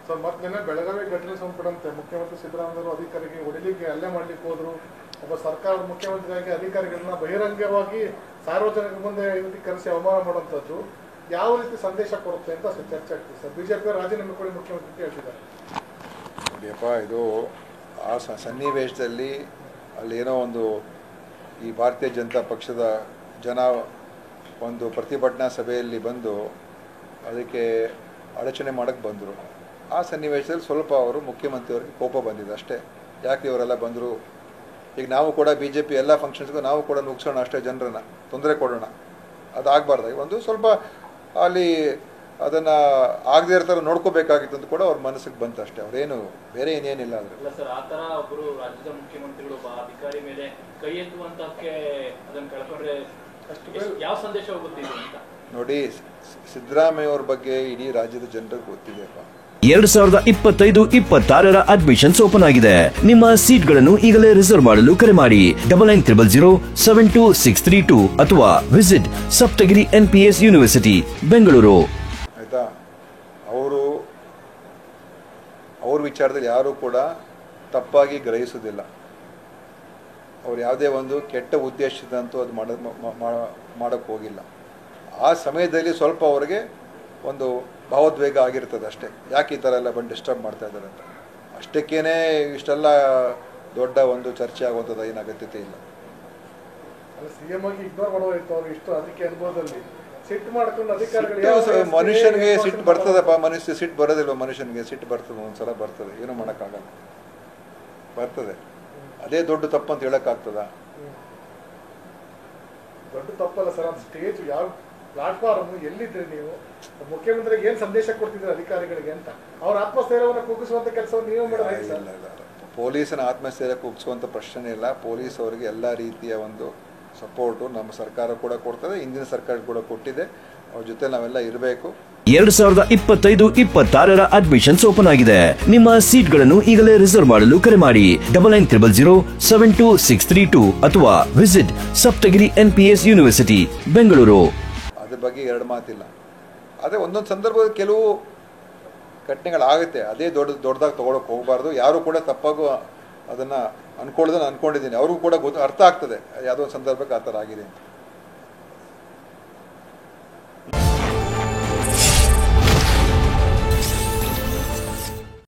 Sir ಮತ್ತೆ ಬೆಳಗಾವಿ ಘಟನೆ ಸಂಪಡಂತೆ ಮುಖ್ಯಮಂತ್ರಿ ಸಿದ್ದರಾಮಯ್ಯ ಅಧಿಕಾರಿಗೆ ಹೊಡಿಲಿಕ್ಕೆ ಹಲ್ಲೆ ಮಾಡ್ಲಿಕ್ಕೆ ಹೋದ್ರು. ಒಬ್ಬ ಸರ್ಕಾರದ ಮುಖ್ಯಮಂತ್ರಿಯಾಗಿ ಅಧಿಕಾರಿಗಳನ್ನ ಬಹಿರಂಗವಾಗಿ ಸಾರ್ವಜನಿಕ ಮುಂದೆ ಕರೆಸಿ ಅವಮಾನ ಮಾಡುವಂಥದ್ದು ಯಾವ ರೀತಿ ಸಂದೇಶ ಕೊಡುತ್ತೆ ಅಂತ ಚರ್ಚೆ ಆಗ್ತದೆ ಸರ್. ಬಿಜೆಪಿ ರಾಜೀನಾಮೆ ಕೊಡಿ ಮುಖ್ಯಮಂತ್ರಿ ಹೇಳ್ತಿದ್ದಾರೆ. ನೋಡಿಯಪ್ಪ, ಇದು ಆ ಸನ್ನಿವೇಶದಲ್ಲಿ ಅಲ್ಲಿ ಏನೋ ಒಂದು ಈ ಭಾರತೀಯ ಜನತಾ ಪಕ್ಷದ ಜನ ಒಂದು ಪ್ರತಿಭಟನಾ ಸಭೆಯಲ್ಲಿ ಬಂದು ಅದಕ್ಕೆ ಅಡಚಣೆ ಮಾಡೋಕ್ಕೆ ಬಂದರು. ಆ ಸನ್ನಿವೇಶದಲ್ಲಿ ಸ್ವಲ್ಪ ಅವರು ಮುಖ್ಯಮಂತ್ರಿಯವರಿಗೆ ಕೋಪ ಬಂದಿದೆ ಅಷ್ಟೇ. ಯಾಕೆ ಇವರೆಲ್ಲ ಬಂದರು, ಈಗ ನಾವು ಕೂಡ BJP ಎಲ್ಲ ಫಂಕ್ಷನ್ಸ್ಗೂ ನಾವು ಕೂಡ ನುಗ್ಸೋಣ ಅಷ್ಟೇ, ಜನರನ್ನ ತೊಂದರೆ ಕೊಡೋಣ, ಅದಾಗಬಾರ್ದಾಗಿ ಒಂದು ಸ್ವಲ್ಪ ಅಲ್ಲಿ ಅದನ್ನು ಆಗದೇ ಇರೋ ಥರ ನೋಡ್ಕೋಬೇಕಾಗಿತ್ತು ಅಂತ ಕೂಡ ಅವ್ರ ಮನಸ್ಸಿಗೆ ಬಂತು ಅಷ್ಟೇ. ಅವರೇನು ಬೇರೆ ಏನೇನಿಲ್ಲ ಅಂದರೆ ಸರ್ ಆ ಥರ ಒಬ್ಬರು ರಾಜ್ಯದ ಮುಖ್ಯಮಂತ್ರಿಗಳು ಅಧಿಕಾರಿ ಮೇಲೆ ಕೈ ಎತ್ತುವಂತಕ್ಕೆ ಅದನ್ನು ಕಳ್ಕೊಂಡ್ರೆ ಯಾವ ಸಂದೇಶ ಹೋಗುತ್ತೆ ಅಂತ ನೋಡಿ. ಸಿದ್ದರಾಮಯ್ಯ ಅವ್ರ ಬಗ್ಗೆ ಇಡೀ ರಾಜ್ಯದ ಜನರಿಗೆ ಗೊತ್ತಿದೆಯಪ್ಪ. 2025-26 ಅಡ್ಮಿಷನ್ಸ್ ಓಪನ್ ಆಗಿದೆ. ನಿಮ್ಮ ಸೀಟ್ಗಳನ್ನು ಈಗಲೇ ರಿಸರ್ವ್ ಮಾಡಲು ಕರೆ ಮಾಡಿ 9900072632 ಅಥವಾ visit Saptagiri NPS university Bengaluru. ಆಯ್ತಾ, ಅವ್ರ ವಿಚಾರದಲ್ಲಿ ಯಾರೂ ಕೂಡ ತಪ್ಪಾಗಿ ಗ್ರಹಿಸೋದಿಲ್ಲ. ಅವ್ರು ಯಾವುದೇ ಒಂದು ಕೆಟ್ಟ ಉದ್ದೇಶದಂತೂ ಅದು ಮಾಡೋಕ್ಕೆ ಹೋಗಿಲ್ಲ. ಆ ಸಮಯದಲ್ಲಿ ಸ್ವಲ್ಪ ಅವರಿಗೆ ಒಂದು ಭಾವೋದ್ವೇಗ ಆಗಿರ್ತದೆ ಅಷ್ಟೇ. ಯಾಕೆ ಈ ಥರ ಎಲ್ಲ ಬಂದು ಡಿಸ್ಟರ್ಬ್ ಮಾಡ್ತಾ ಇದ್ದಾರೆ ಅಂತ. ಅಷ್ಟಕ್ಕೇನೆ ಇಷ್ಟೆಲ್ಲ ದೊಡ್ಡ ಒಂದು ಚರ್ಚೆ ಆಗುವಂಥದ್ದು ಏನು ಅಗತ್ಯತೆ ಇಲ್ಲ. ಸಿಎಂ ಆಗಿ ಇಗ್ನೋರ್ ಮಾಡೋದು ಇಷ್ಟು ಅದಕ್ಕೆ ಅನುಭವದಲ್ಲಿ ಸಿಟ್ಟು ಮಾಡ್ಕೊಂಡು ಅಧಿಕಾರಿಗಳು ಮನುಷ್ಯನಿಗೆ ಸಿಟ್ಟು ಬರ್ತದಪ್ಪ. ಸಿಟ್ಟು ಬರೋದಿಲ್ವ ಮನುಷ್ಯನಿಗೆ? ಸಿಟ್ಟು ಬರ್ತದೆ, ಒಂದ್ಸಲ ಬರ್ತದೆ, ಏನೂ ಮಾಡೋಕ್ಕಾಗಲ್ಲ, ಬರ್ತದೆ. ಅದೇ ದೊಡ್ಡ ತಪ್ಪು ಅಂತ ಹೇಳೋಕ್ಕಾಗ್ತದ? ದೊಡ್ಡ ತಪ್ಪಲ್ಲ ಸರ್. ಅದು ಸ್ಟೇಜ್ ಯಾವ ಪ್ಲಾಟ್ಫಾರ್ಮ್ ಎಲ್ಲಿದ್ರಿ ನೀವು? ಮುಖ್ಯಮಂತ್ರಿಗೆ ಏನು ಸಂದೇಶ ಕೊಡ್ತಿದ್ರೆ ಅಧಿಕಾರಿಗಳಿಗೆ ಅಂತ ಅವ್ರ ಆತ್ಮಸ್ಥೈರ್ಯವನ್ನು ಕುಗ್ಗಿಸುವಂತ ಕೆಲಸವನ್ನು ನೀವು ಮಾಡೋದು? ಪೊಲೀಸನ ಆತ್ಮಸ್ಥೈರ್ಯ ಕುಗ್ಗಿಸುವಂಥ ಪ್ರಶ್ನೆ ಇಲ್ಲ. ಪೊಲೀಸ್ ಅವರಿಗೆ ಎಲ್ಲ ರೀತಿಯ ಒಂದು ಸಪೋರ್ಟು ನಮ್ಮ ಸರ್ಕಾರ ಕೂಡ ಕೊಡ್ತದೆ, ಹಿಂದಿನ ಸರ್ಕಾರ ಕೂಡ ಕೊಟ್ಟಿದೆ. ಅವ್ರ ಜೊತೆ ನಾವೆಲ್ಲ ಇರಬೇಕು. 2025-26 ಅಡ್ಮಿಷನ್ಸ್ ಓಪನ್ ಆಗಿದೆ. ನಿಮ್ಮ ಸೀಟ್ಗಳನ್ನು ಈಗಲೇ ರಿಸರ್ವ್ ಮಾಡಲು ಕರೆ ಮಾಡಿ 9900072632 ಅಥವಾ visit Saptagiri NPS university Bengaluru. ಅದ್ರ ಬಗ್ಗೆ ಎರಡು ಮಾತಿಲ್ಲ. ಅದೇ ಒಂದೊಂದು ಸಂದರ್ಭದಲ್ಲಿ ಕೆಲವು ಘಟನೆಗಳಾಗುತ್ತೆ. ಅದೇ ದೊಡ್ಡದಾಗಿ ತೊಗೊಳಕ್ಕೆ ಹೋಗಬಾರ್ದು. ಯಾರು ಕೂಡ ತಪ್ಪಾಗೂ ಅದನ್ನು ಅನ್ಕೊಂಡಿದ್ದೀನಿ. ಅವ್ರಿಗೂ ಕೂಡ ಅರ್ಥ ಆಗ್ತದೆ ಯಾವುದೋ ಒಂದು ಸಂದರ್ಭಕ್ಕೆ ಆ ಥರ ಆಗಿದೆ ಅಂತ.